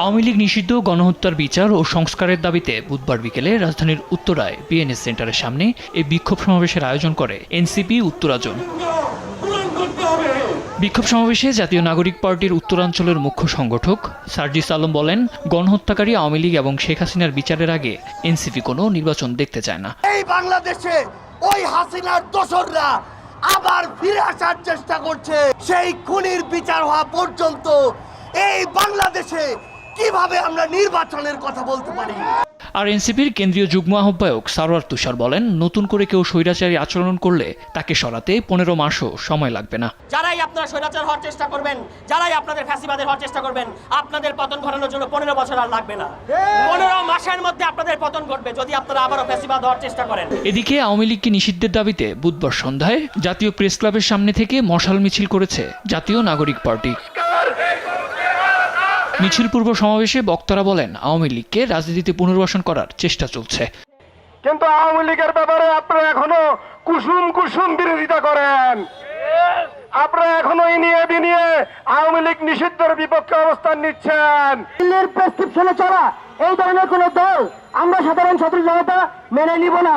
আওয়ামী লীগ নিষিদ্ধ গণহত্যার বিচার ও সংস্কারের দাবিতে বুধবার বিকেলে রাজধানীর উত্তরায় বিএনএস সেন্টারের সামনে এই বিক্ষোভ সমাবেশের আয়োজন করে এনসিপি উত্তরাঞ্চল। বিক্ষোভ সমাবেশে জাতীয় নাগরিক পার্টির উত্তরাঞ্চলের মুখ্য সংগঠক সার্জিস আলম বলেন, গণহত্যাকারী আওয়ামী লীগ এবং শেখ হাসিনার বিচারের আগে এনসিপি কোনো নির্বাচন দেখতে চায় না। এই বাংলাদেশে ওই হাসিনার দোসররা আবার ফিরে আসার চেষ্টা করছে। সেই খুনির বিচার হওয়া পর্যন্ত এই বাংলাদেশে কিভাবে আমরা নির্বাচনের কথা বলতে পারি? আর এনসিপির কেন্দ্রীয় যুগ্ম আহ্বায়ক সারোয়ার তুষার বলেন, নতুন করে কেউ স্বৈরাচারী আচরণ করলে তাকে সরাতে 15 মাসও সময় লাগবে না। যারাই আপনারা স্বৈরাচার হওয়ার চেষ্টা করবেন, যারাই আপনাদের ফ্যাসিবাদের হওয়ার চেষ্টা করবেন, আপনাদের পতন ঘটানোর জন্য 15 বছর আর লাগবে না। 15 মাসের মধ্যে আপনাদের পতন ঘটবে যদি আপনারা আবারও ফ্যাসিবাদ হওয়ার চেষ্টা করেন। এদিকে আওয়ামী লীগকে নিষিদ্ধের দাবিতে বুধবার সন্ধ্যায় জাতীয় প্রেস ক্লাবের সামনে থেকে মশাল মিছিল করেছে জাতীয় নাগরিক পার্টি। মিছিল পূর্ব সমাবেশে বক্তারা বলেন, আওয়ামী লীগকে রাজনীতিতে পুনর্বাসন করার চেষ্টা চলছে, কিন্তু আওয়ামী লীগের ব্যাপারে আপনারা এখনো কুসুম কুসুম বিরোধিতা করেন। আপনারা এখনো নিয়ে আওয়ামী লীগ নিষিদ্ধের বিপক্ষে অবস্থান নিচ্ছেন। দিল্লির প্রেসক্রিপশনে চলা এই ধরনের কোন দল আমরা সাধারণ ছাত্র জনতা মেনে নিব না।